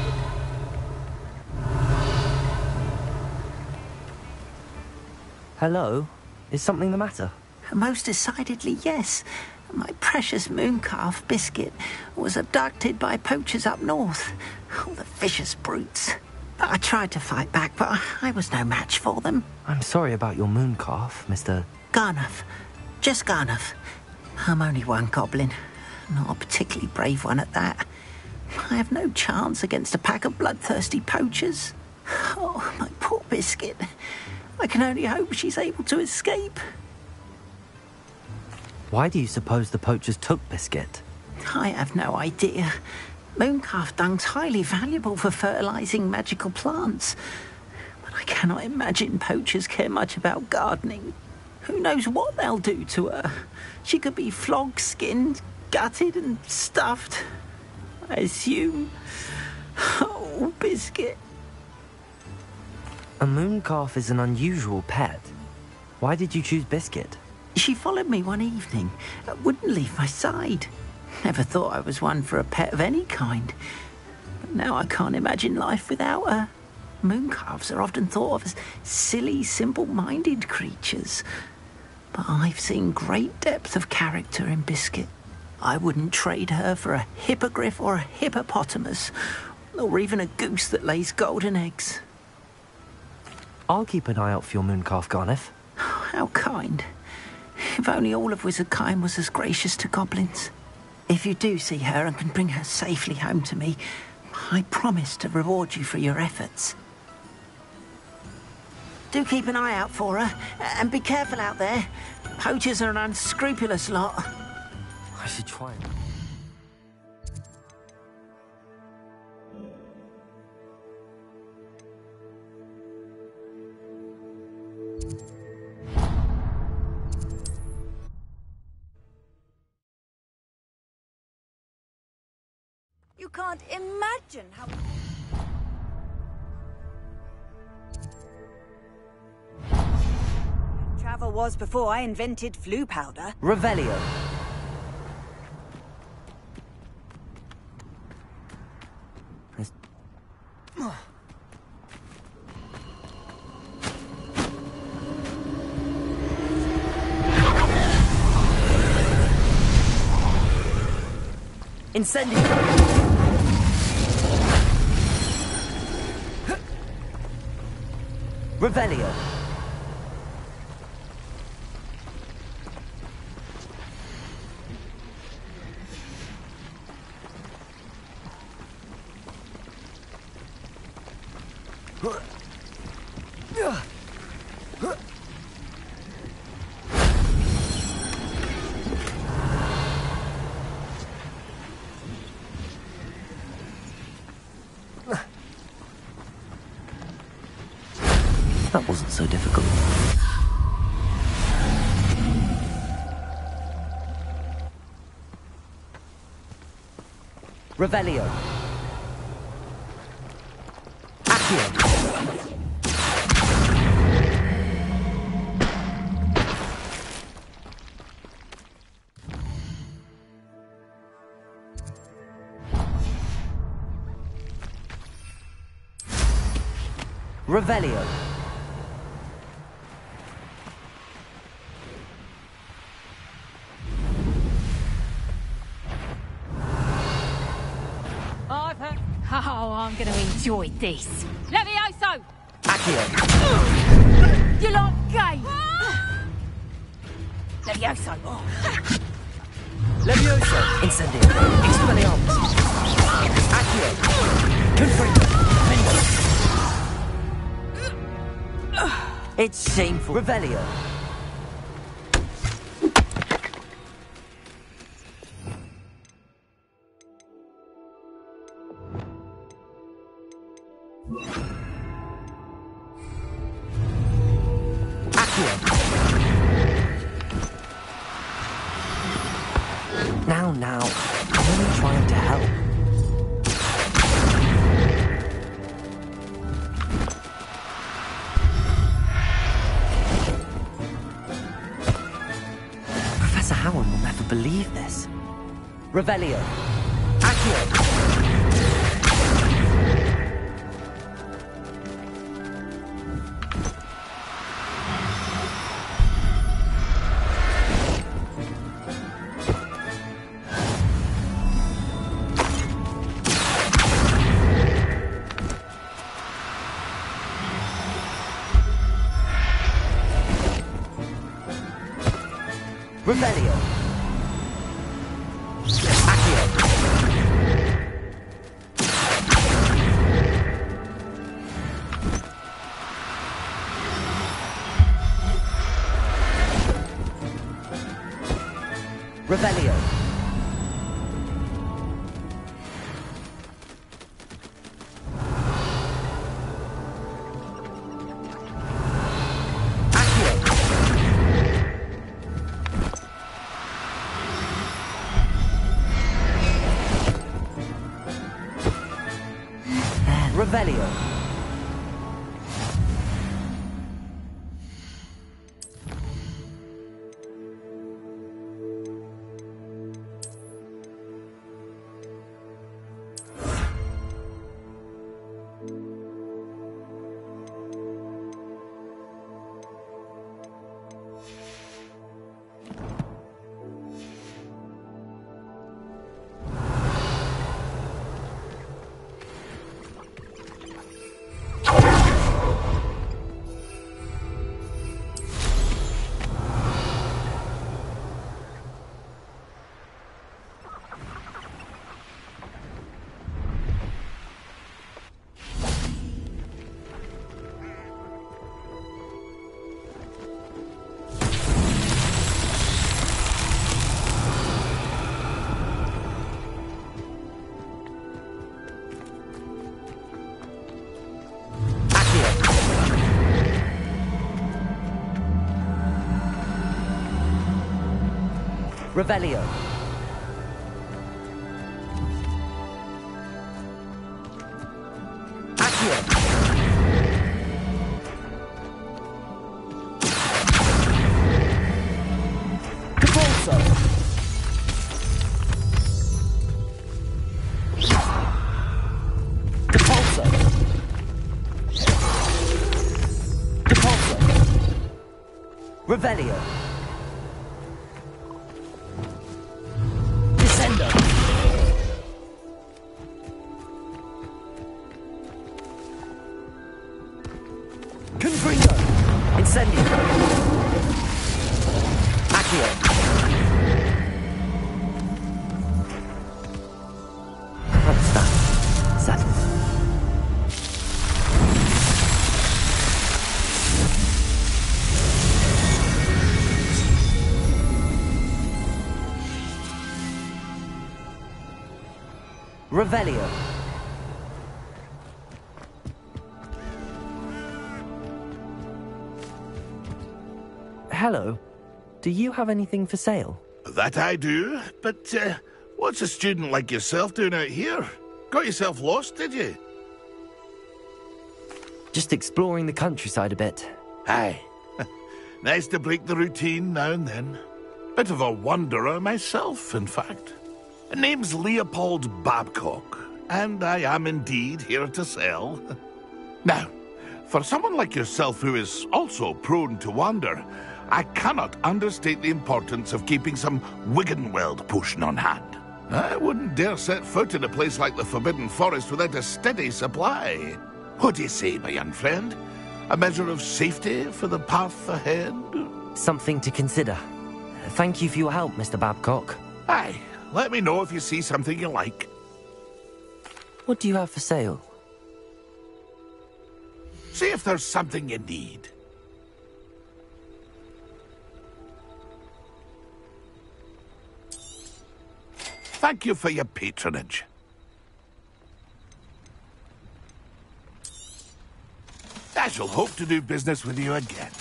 Hello? Is something the matter? Most decidedly, yes. My precious mooncalf, Biscuit, was abducted by poachers up north. All the vicious brutes. I tried to fight back, but I was no match for them. I'm sorry about your mooncalf, Mr. Garnuff. Just Garnuff. I'm only one goblin. Not a particularly brave one at that. I have no chance against a pack of bloodthirsty poachers. Oh, my poor Biscuit. I can only hope she's able to escape. Why do you suppose the poachers took Biscuit? I have no idea. Mooncalf dung's highly valuable for fertilizing magical plants. But I cannot imagine poachers care much about gardening. Who knows what they'll do to her? She could be flogged, skinned, gutted and stuffed. I assume. Oh, Biscuit. A mooncalf is an unusual pet. Why did you choose Biscuit? She followed me one evening. Wouldn't leave my side. Never thought I was one for a pet of any kind. But now I can't imagine life without her. Mooncalves are often thought of as silly, simple-minded creatures. But I've seen great depth of character in Biscuit. I wouldn't trade her for a hippogriff or a hippopotamus, or even a goose that lays golden eggs. I'll keep an eye out for your mooncalf, Garniff. How kind. If only all of Wizardkind was as gracious to goblins. If you do see her and can bring her safely home to me, I promise to reward you for your efforts. Do keep an eye out for her, and be careful out there. Poachers are an unscrupulous lot. I should try and... You can't imagine how... travel was before I invented flu powder. Revelio. Incendio! Revelio! That wasn't so difficult. Revelio. Accio. Revelio. Oh, I'm going to enjoy this. Levioso! Accio. You like game? Levioso. Levioso. Incendio. Expelliarmus. Accio. Confringo. It's shameful. Revelio. Now, I'm only trying to help. Professor Howard will never believe this. Revelio. Accio. Revelio. Accio. Revelio. Revelio. Revelio. Revelio. Descendo. Confringo. Incendio. Accio. What's that? Settled. Revelio. Hello. Do you have anything for sale? That I do, but what's a student like yourself doing out here? Got yourself lost, did you? Just exploring the countryside a bit. Aye. Nice to break the routine now and then. Bit of a wanderer myself, in fact. Name's Leopold Babcock, and I am indeed here to sell. Now, for someone like yourself who is also prone to wander, I cannot understate the importance of keeping some Wiggenweld potion on hand. I wouldn't dare set foot in a place like the Forbidden Forest without a steady supply. What do you say, my young friend? A measure of safety for the path ahead? Something to consider. Thank you for your help, Mr. Babcock. Aye. Let me know if you see something you like. What do you have for sale? See if there's something you need. Thank you for your patronage. I shall hope to do business with you again.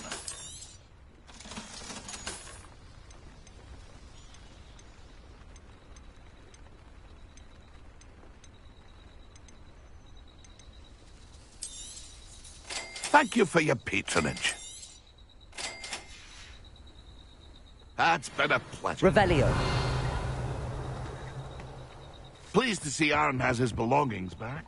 Thank you for your patronage. It's been a pleasure. Revelio. Pleased to see Aaron has his belongings back.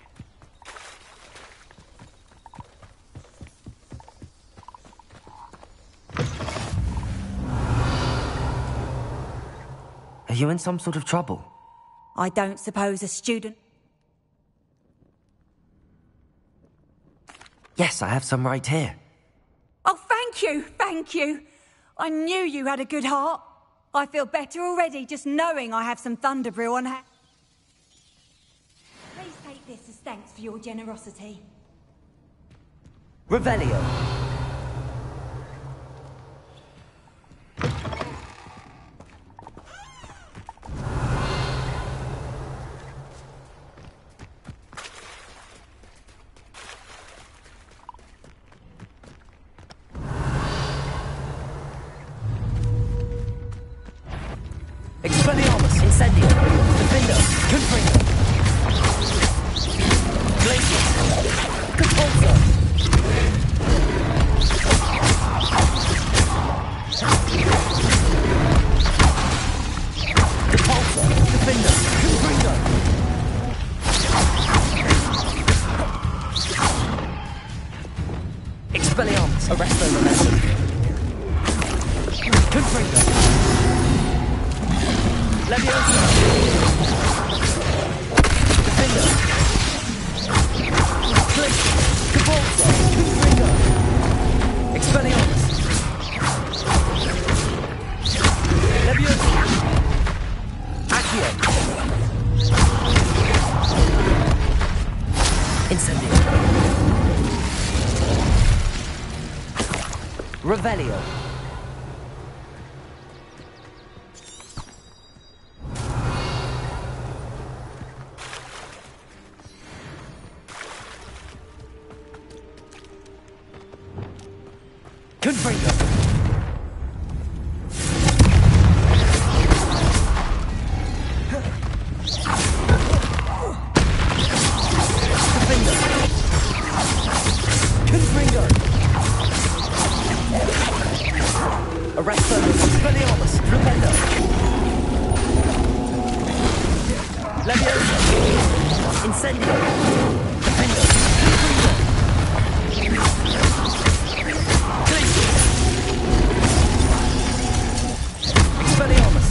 Are you in some sort of trouble? I don't suppose a student... Yes, I have some right here. Oh, thank you, thank you. I knew you had a good heart. I feel better already just knowing I have some Thunderbrew on hand. Please take this as thanks for your generosity. Revelio. Expelliarmus, Incendio, Defender, Confringo, Glacius, Capulso, Capulso, Defender, Confringo, Expelliarmus, Arresto Momentum, Confringo, Leviosa! Defender! Click! Cabolso! Confringo! Expelliarmus! Leviosa! Accio! Incendio! Revelio! Confringo! Defender! Incendio! Expelliarmus!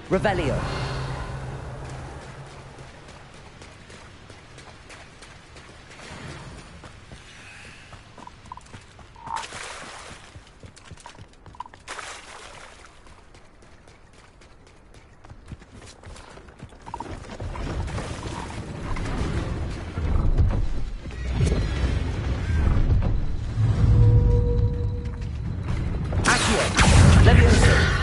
Revelio. Accio. Levioso.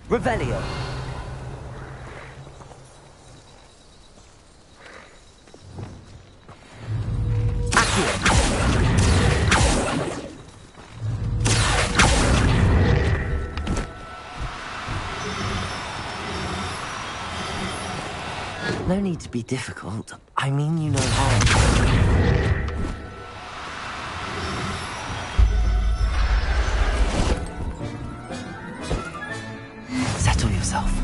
Revelio. Accio. No need to be difficult. I mean you no harm.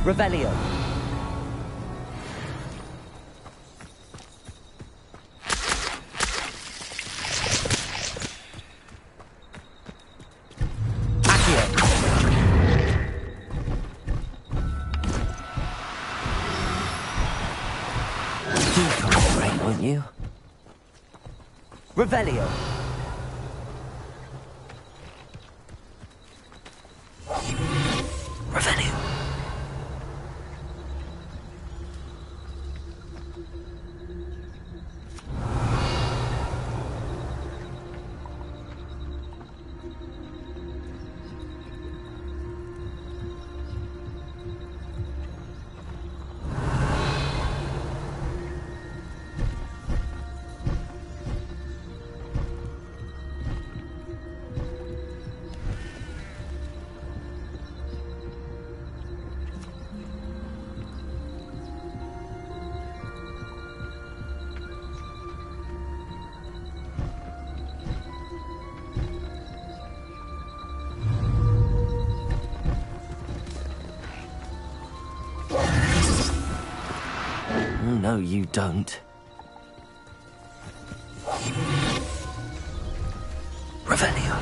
Revelio. Accio. Do cooperate, won't you? Revelio. Revelio. No, you don't. Revelio.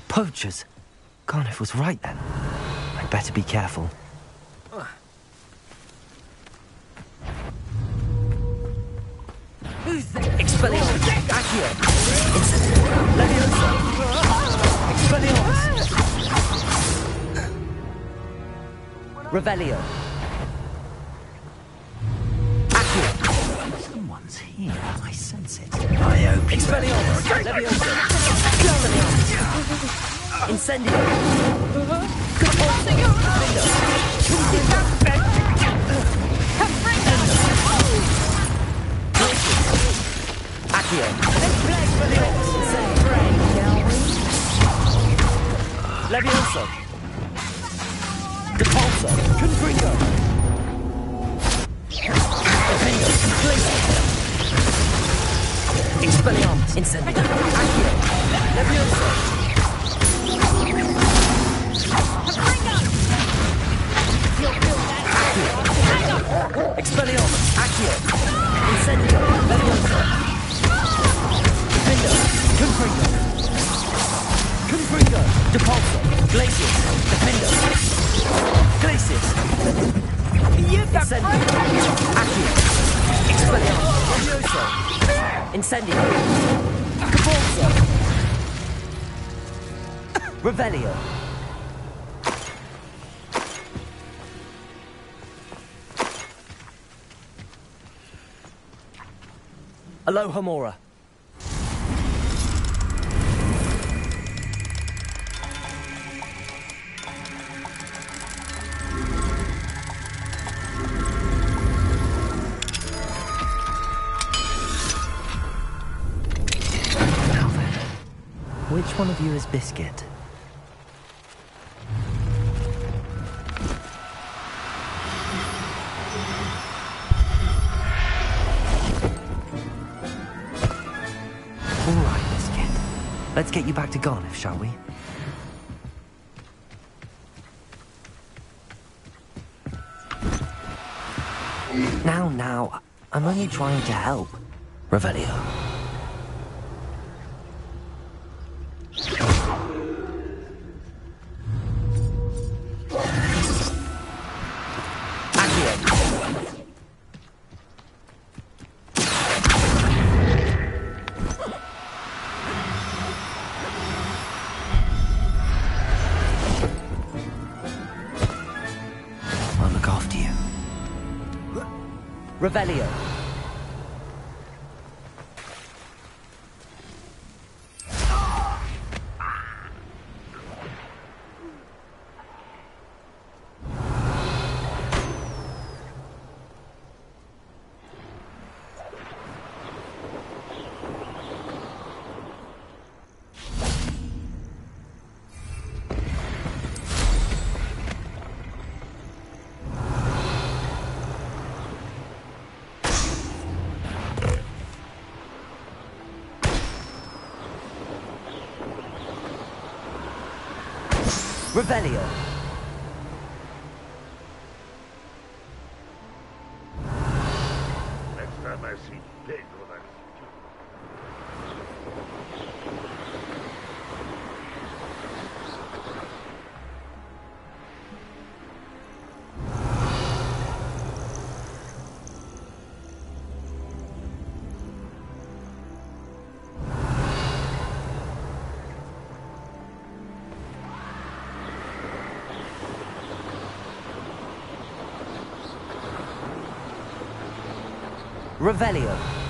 Poachers. Carniff was right then. I'd better be careful. Who's there? Expelliarmus! Accio! Leviosa! Expelliarmus! Revelio! Accio! Someone's here. I sense it. I hope. Expelliarmus! Leviosa! Incendio! Confringo! Defendo! Glacius! Expelliarmus! Incendio! Accio! Levioso! Accio! Expelliarmus! Accio! Incendio! Levioso! Defendo! Confringo! Confringo! Depulso! Glacius! Defendo! Glacius! Incendio! Accio! Expelliarmus! Levioso! Incendio! Depulso! Revelio! Alohomora! Which one of you is Biscuit? All right, Biscuit. Let's get you back to Garniff, shall we? Now, I'm only trying to help. Revelio. I'll look after you. Revelio. Revelio. Next time I see Pedro, that's... Revelio.